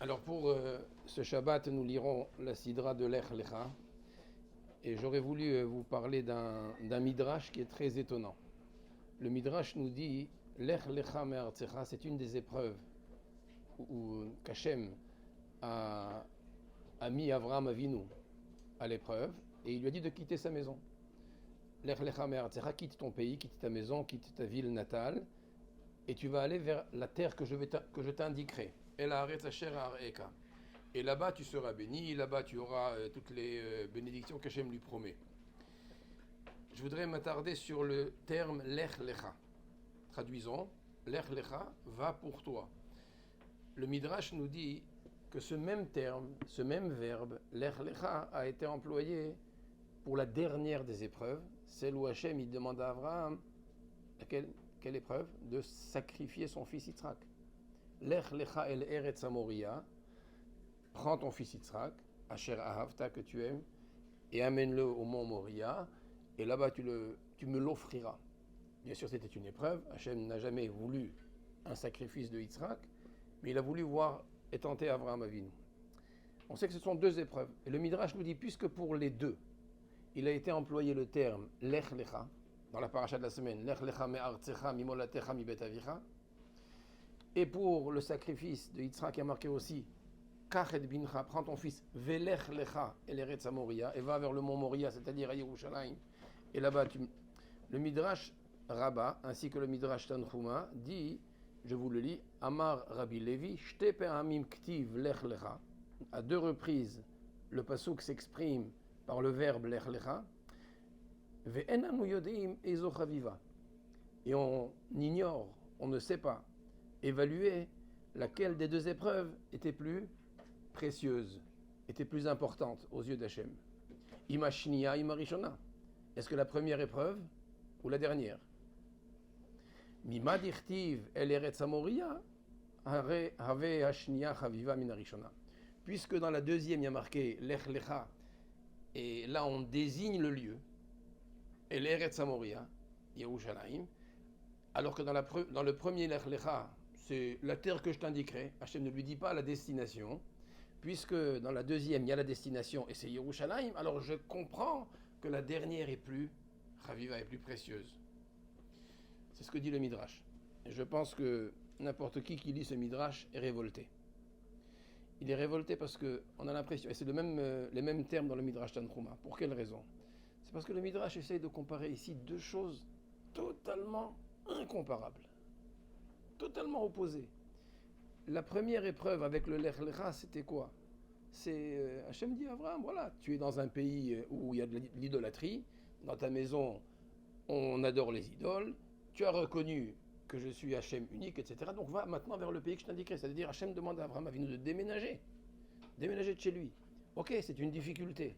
Alors pour ce Shabbat, nous lirons la Sidra de Lech Lecha. Et j'aurais voulu vous parler d'un Midrash qui est très étonnant. Le Midrash nous dit Lech Lecha Me'artzecha, c'est une des épreuves où qu'Hachem a mis Avraham Avinu à l'épreuve et il lui a dit de quitter sa maison. Lech Lecha Me'artzecha, quitte ton pays, quitte ta maison, quitte ta ville natale et tu vas aller vers la terre que je t'indiquerai. El haaretz asher ha'areika. Et là-bas, tu seras béni, là-bas, tu auras toutes les bénédictions qu'Hachem lui promet. Je voudrais m'attarder sur le terme Lech Lecha. Traduisons, Lech Lecha, va pour toi. Le Midrash nous dit que ce même terme, ce même verbe, Lech Lecha, a été employé pour la dernière des épreuves, celle où Hachem il demande à Abraham, quelle épreuve? De sacrifier son fils Yitzhak. Lech Lecha el Eretz Moria, prends ton fils Yitzhak, Asher Ahavta, que tu aimes, et amène-le au mont Moria, et là-bas tu me l'offriras. Bien sûr, c'était une épreuve. Hachem n'a jamais voulu un sacrifice de Yitzhak, mais il a voulu voir et tenter Avraham Avinu. On sait que ce sont deux épreuves. Et le Midrash nous dit, puisque pour les deux, il a été employé le terme Lech Lecha, dans la paracha de la semaine, Lech Lecha me'artzecha mimolatecha mibet avicha, et pour le sacrifice de Yitzhak, qui a marqué aussi Kach et bincha, prends ton fils, velech lecha el eretz Moria, et va vers le mont Moria, c'est-à-dire à Yerushalayim. Et là-bas, le Midrash Rabbah, ainsi que le Midrash Tanchuma, dit, je vous le lis, Amar Rabbi Levi, shte pe'amim ktiv lech lecha. À deux reprises, le pasuk s'exprime par le verbe lech lecha. Ve'enanu yodeim ezo chaviva. Et on ignore, on ne sait pas évaluer laquelle des deux épreuves était plus précieuse, était plus importante aux yeux d'Hachem. Ima shniya, ima rishona. Est-ce que la première épreuve ou la dernière? Mima dirtiv el eretz Moria, have hashniya chaviva min harishona. Puisque dans la deuxième il y a marqué Lech Lecha, et là on désigne le lieu, el eretz Moria, Yerushalayim, alors que dans le premier Lech Lecha, c'est la terre que je t'indiquerai. Hachem ne lui dit pas la destination, puisque dans la deuxième il y a la destination et c'est Yerushalayim, alors je comprends que la dernière est plus chaviva, est plus précieuse. C'est ce que dit le Midrash. Et je pense que n'importe qui lit ce Midrash est révolté. Il est révolté parce qu'on a l'impression, et c'est les mêmes termes dans le Midrash Tanchuma. Pour quelle raison? C'est parce que le Midrash essaye de comparer ici deux choses totalement incomparables, totalement opposées. La première épreuve avec le Lech Lecha, c'était quoi? C'est Hachem dit à Abraham, voilà, tu es dans un pays où il y a de l'idolâtrie, dans ta maison on adore les idoles, tu as reconnu que je suis Hachem unique, etc. Donc va maintenant vers le pays que je t'indiquerai. C'est-à-dire Hachem demande à Abraham Avinu de déménager de chez lui. Ok, c'est une difficulté,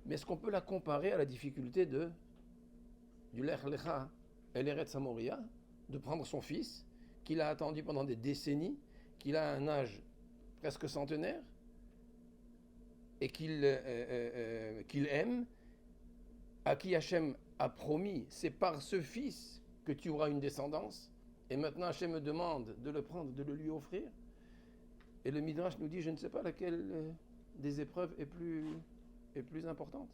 mais est-ce qu'on peut la comparer à la difficulté du Lech Lecha El Eretz Moria, de prendre son fils, qu'il a attendu pendant des décennies, qu'il a un âge presque centenaire, et qu'il aime, à qui Hachem a promis, c'est par ce fils que tu auras une descendance, et maintenant Hachem me demande de le prendre, de le lui offrir. Et le Midrash nous dit, je ne sais pas laquelle des épreuves est plus importante.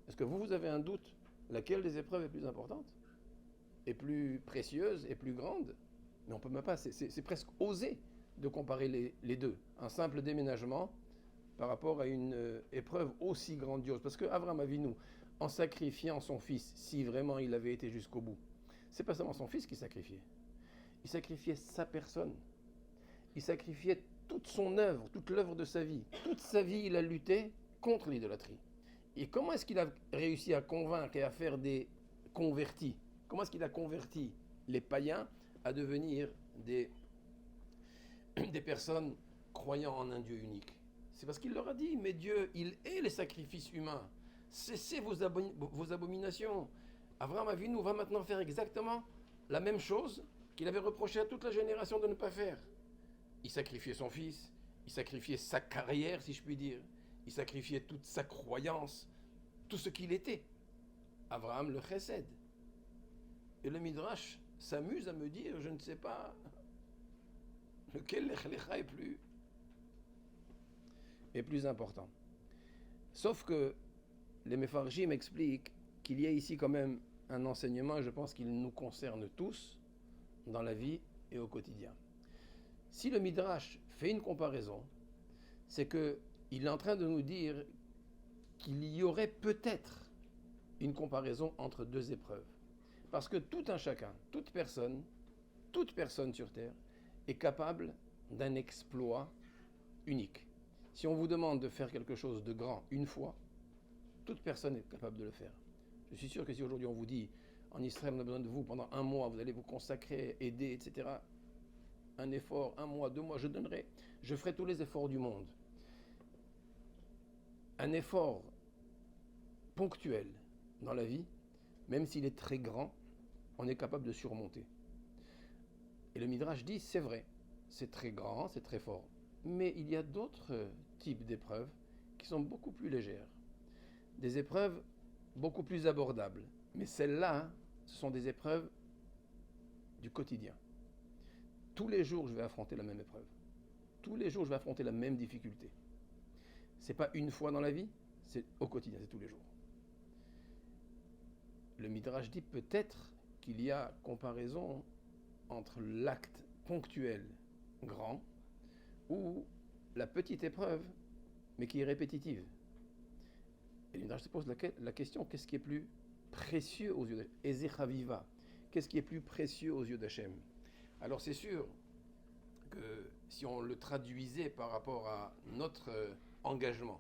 Est-ce que vous avez un doute? Laquelle des épreuves est plus importante? Est plus précieuse, est plus grande? Mais on ne peut même pas, c'est presque osé de comparer les deux. Un simple déménagement par rapport à une épreuve aussi grandiose. Parce que Avraham Avinu, en sacrifiant son fils, si vraiment il avait été jusqu'au bout, c'est pas seulement son fils qu'il sacrifiait. Il sacrifiait sa personne. Il sacrifiait toute son œuvre, toute l'œuvre de sa vie. Toute sa vie, il a lutté contre l'idolâtrie. Et comment est-ce qu'il a réussi à convaincre et à faire des convertis? Comment est-ce qu'il a converti les païens à devenir des personnes croyant en un Dieu unique? C'est parce qu'il leur a dit, mais Dieu, il est les sacrifices humains. Cessez vos abominations. Avraham Avinu va maintenant faire exactement la même chose qu'il avait reproché à toute la génération de ne pas faire. Il sacrifiait son fils, il sacrifiait sa carrière, si je puis dire. Il sacrifiait toute sa croyance, tout ce qu'il était. Avraham le chesed. Et le Midrash s'amuse à me dire, je ne sais pas, lequel Lech Lecha est est plus important. Sauf que les Mefarshim expliquent qu'il y a ici quand même un enseignement, et je pense qu'il nous concerne tous, dans la vie et au quotidien. Si le Midrash fait une comparaison, c'est qu'il est en train de nous dire qu'il y aurait peut-être une comparaison entre deux épreuves. Parce que tout un chacun, toute personne sur Terre est capable d'un exploit unique. Si on vous demande de faire quelque chose de grand une fois, toute personne est capable de le faire. Je suis sûr que si aujourd'hui on vous dit, en Israël on a besoin de vous pendant un mois, vous allez vous consacrer, aider, etc., un effort, 1 mois, 2 mois, je ferai tous les efforts du monde. Un effort ponctuel dans la vie, même s'il est très grand, on est capable de surmonter. Et le Midrash dit, c'est vrai, c'est très grand, c'est très fort. Mais il y a d'autres types d'épreuves qui sont beaucoup plus légères. Des épreuves beaucoup plus abordables. Mais celles-là, ce sont des épreuves du quotidien. Tous les jours, je vais affronter la même épreuve. Tous les jours, je vais affronter la même difficulté. C'est pas une fois dans la vie, c'est au quotidien, c'est tous les jours. Le Midrash dit peut-être qu'il y a comparaison entre l'acte ponctuel grand ou la petite épreuve, mais qui est répétitive. Et le Midrash se pose la question, qu'est-ce qui est plus précieux aux yeux d'Hachem? Ezecha viva, qu'est-ce qui est plus précieux aux yeux d'Hachem? Alors c'est sûr que si on le traduisait par rapport à notre engagement,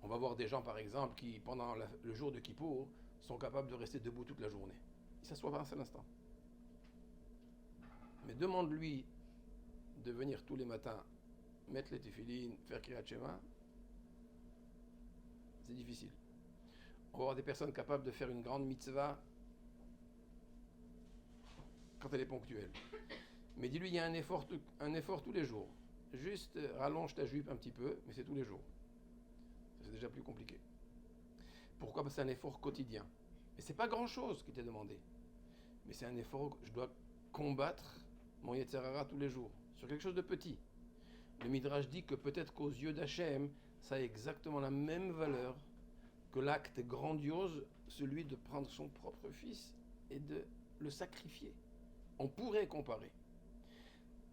on va voir des gens par exemple qui pendant le jour de Kippour sont capables de rester debout toute la journée. Ils ne s'assoient pas un seul instant. Mais demande-lui de venir tous les matins mettre les téfilines, faire Kriyat Shema, c'est difficile. On va avoir des personnes capables de faire une grande mitzvah quand elle est ponctuelle. Mais dis-lui, il y a un effort tous les jours. Juste rallonge ta jupe un petit peu, mais c'est tous les jours. C'est déjà plus compliqué. Pourquoi? Parce que c'est un effort quotidien. Et c'est pas grand-chose qui t'est demandé. Mais c'est un effort que je dois combattre mon Yetzer Hara tous les jours, sur quelque chose de petit. Le Midrash dit que peut-être qu'aux yeux d'Hachem, ça a exactement la même valeur que l'acte grandiose, celui de prendre son propre fils et de le sacrifier. On pourrait comparer.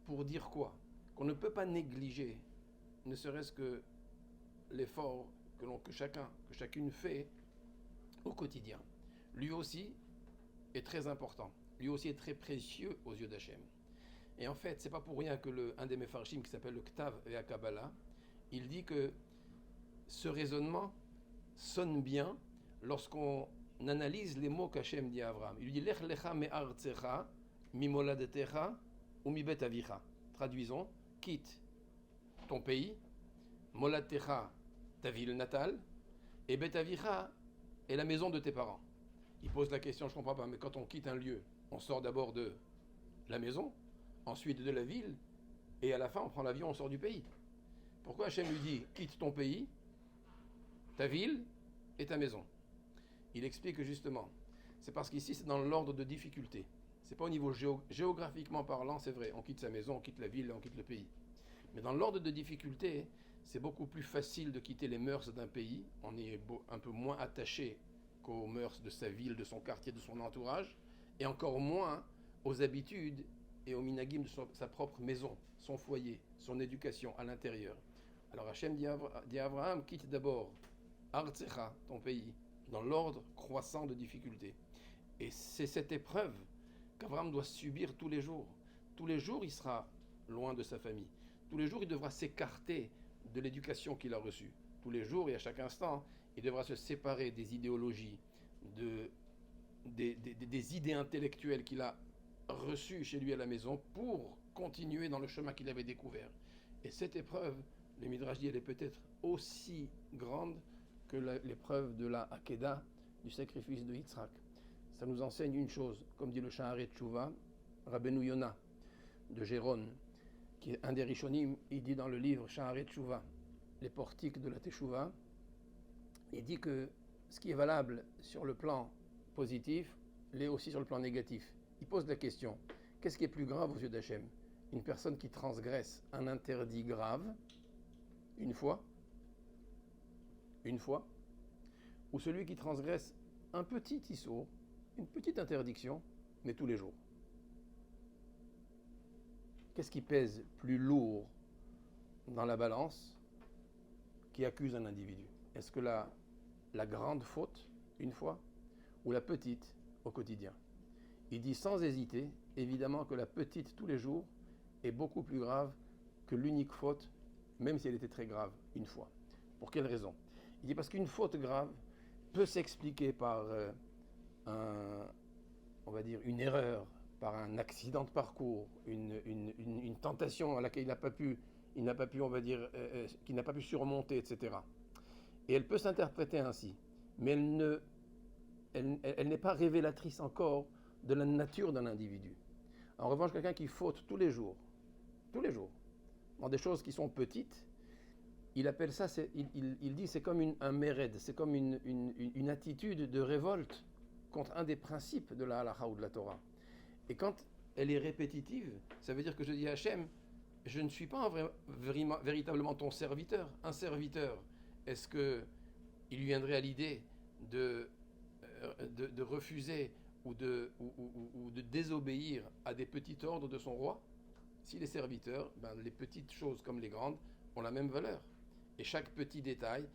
Pour dire quoi? Qu'on ne peut pas négliger, ne serait-ce que l'effort que chacune fait au quotidien. Lui aussi est très important. Lui aussi est très précieux aux yeux d'Hachem. Et en fait, c'est pas pour rien que un des Mefarshim qui s'appelle le Ktav et la Kabbalah, il dit que ce raisonnement sonne bien lorsqu'on analyse les mots qu'Hachem dit à Abraham. Il lui dit Lech lecha me'artzecha, mimoladetecha ou mi bet avicha. Traduisons, quitte ton pays, moladetecha, ta ville natale, et bet avicha est la maison de tes parents. Il pose la question, je comprends pas, mais quand on quitte un lieu, on sort d'abord de la maison, ensuite de la ville, et à la fin on prend l'avion, on sort du pays. Pourquoi Hachem lui dit quitte ton pays, ta ville et ta maison? Il explique que justement, c'est parce qu'ici c'est dans l'ordre de difficulté. C'est pas au niveau géographiquement parlant, c'est vrai, on quitte sa maison, on quitte la ville, on quitte le pays. Mais dans l'ordre de difficulté, c'est beaucoup plus facile de quitter les mœurs d'un pays. On est un peu moins attaché qu'aux mœurs de sa ville, de son quartier, de son entourage, et encore moins aux habitudes et aux minagim de sa propre maison, son foyer, son éducation à l'intérieur. Alors Hachem dit à Abraham, quitte d'abord Artsecha, ton pays, dans l'ordre croissant de difficulté. Et c'est cette épreuve qu'Abraham doit subir tous les jours. Tous les jours, il sera loin de sa famille. Tous les jours, il devra s'écarter de l'éducation qu'il a reçue. Tous les jours et à chaque instant, il devra se séparer des idéologies, des idées intellectuelles qu'il a reçues chez lui à la maison pour continuer dans le chemin qu'il avait découvert. Et cette épreuve, le Midrash dit, elle est peut-être aussi grande que l'épreuve de la Hakeda, du sacrifice de Yitzhak. Ça nous enseigne une chose, comme dit le Shaharet Tshuva, Rabbeinu Yona, de Géron, qui est un des Rishonim, il dit dans le livre Shaharet Tshuva, les portiques de la Teshuvah, il dit que ce qui est valable sur le plan positif l'est aussi sur le plan négatif. Il pose la question, qu'est-ce qui est plus grave aux yeux d'Hachem? Une personne qui transgresse un interdit grave, une fois, une fois, ou celui qui transgresse un petit issour, une petite interdiction, mais tous les jours. Qu'est-ce qui pèse plus lourd dans la balance qui accuse un individu? Est-ce que la grande faute, une fois, ou la petite au quotidien? Il dit sans hésiter, évidemment, que la petite tous les jours est beaucoup plus grave que l'unique faute, même si elle était très grave, une fois. Pour quelle raison? Il dit parce qu'une faute grave peut s'expliquer par on va dire, une erreur, par un accident de parcours, une tentation à laquelle il n'a pas pu, on va dire, qu'il n'a pas pu surmonter, etc. Et elle peut s'interpréter ainsi, mais elle n'est pas révélatrice encore de la nature d'un individu. En revanche, quelqu'un qui faute tous les jours, dans des choses qui sont petites, il appelle ça, il dit c'est comme un méred, c'est comme une attitude de révolte contre un des principes de la halakha ou de la Torah. Et quand elle est répétitive, ça veut dire que je dis à Hachem, je ne suis pas véritablement ton serviteur. Un serviteur, est-ce qu'il lui viendrait à l'idée de refuser ou de désobéir à des petits ordres de son roi? S'il est serviteur, les petites choses comme les grandes ont la même valeur. Et chaque petit détail,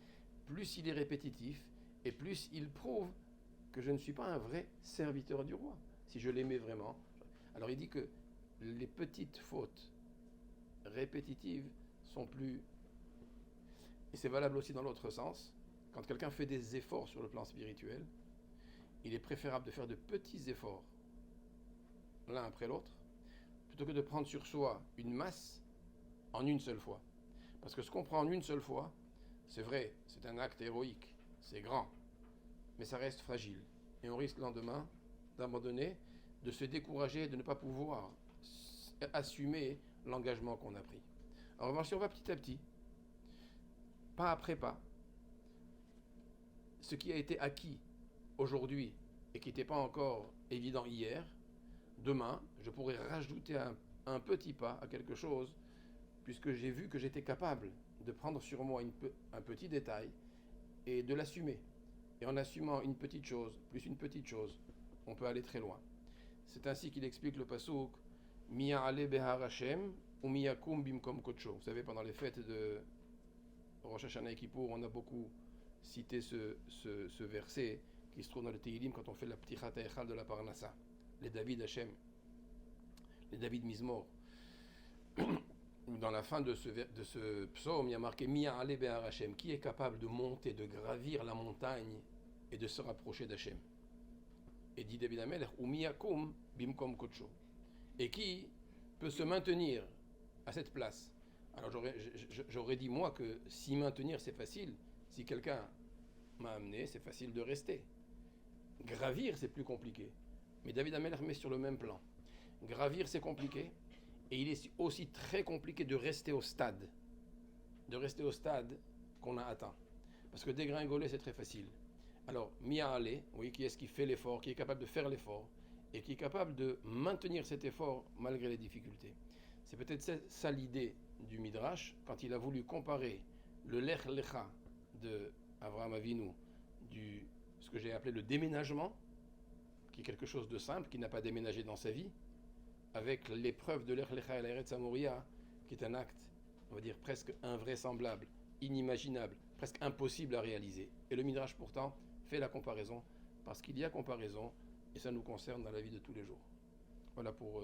plus il est répétitif, et plus il prouve que je ne suis pas un vrai serviteur du roi. Si je l'aimais vraiment. Alors il dit que les petites fautes répétitives sont plus... Et c'est valable aussi dans l'autre sens. Quand quelqu'un fait des efforts sur le plan spirituel, il est préférable de faire de petits efforts l'un après l'autre, plutôt que de prendre sur soi une masse en une seule fois. Parce que ce qu'on prend en une seule fois, c'est vrai, c'est un acte héroïque, c'est grand, mais ça reste fragile. Et on risque le lendemain d'abandonner, de se décourager, de ne pas pouvoir assumer l'engagement qu'on a pris. En revanche, si on va petit à petit, pas après pas, ce qui a été acquis aujourd'hui et qui n'était pas encore évident hier, demain, je pourrais rajouter un petit pas à quelque chose, puisque j'ai vu que j'étais capable de prendre sur moi un petit détail et de l'assumer. Et en assumant une petite chose, plus une petite chose, on peut aller très loin. C'est ainsi qu'il explique le passouk Mia ale behar Hashem ou Mia kum bimkom kocho. Vous savez, pendant les fêtes de Rosh Hashanah et Kippour, on a beaucoup cité ce verset qui se trouve dans le Tehillim quand on fait la ptichat ha'echal de la Parnassa. Les David Hashem, les David Mizmor. Dans la fin de ce psaume, il y a marqué Mia ale behar Hashem, qui est capable de monter, de gravir la montagne et de se rapprocher d'Hashem. Et dit David Amelech, ou miyakum bimkom kocho. Et qui peut se maintenir à cette place? Alors j'aurais dit moi que s'y maintenir c'est facile, si quelqu'un m'a amené, c'est facile de rester. Gravir c'est plus compliqué. Mais David Amelech met sur le même plan. Gravir c'est compliqué, et il est aussi très compliqué de rester au stade qu'on a atteint. Parce que dégringoler c'est très facile. Alors, Mia Ale, oui, qui est-ce qui fait l'effort, qui est capable de faire l'effort, et qui est capable de maintenir cet effort malgré les difficultés. C'est peut-être ça l'idée du Midrash, quand il a voulu comparer le Lech Lecha de Avraham Avinu, ce que j'ai appelé le déménagement, qui est quelque chose de simple, qui n'a pas déménagé dans sa vie, avec l'épreuve de Lech Lecha et l'Eretz Moria, qui est un acte, on va dire, presque invraisemblable, inimaginable, presque impossible à réaliser. Et le Midrash, pourtant, fait la comparaison, parce qu'il y a comparaison, et ça nous concerne dans la vie de tous les jours. Voilà pour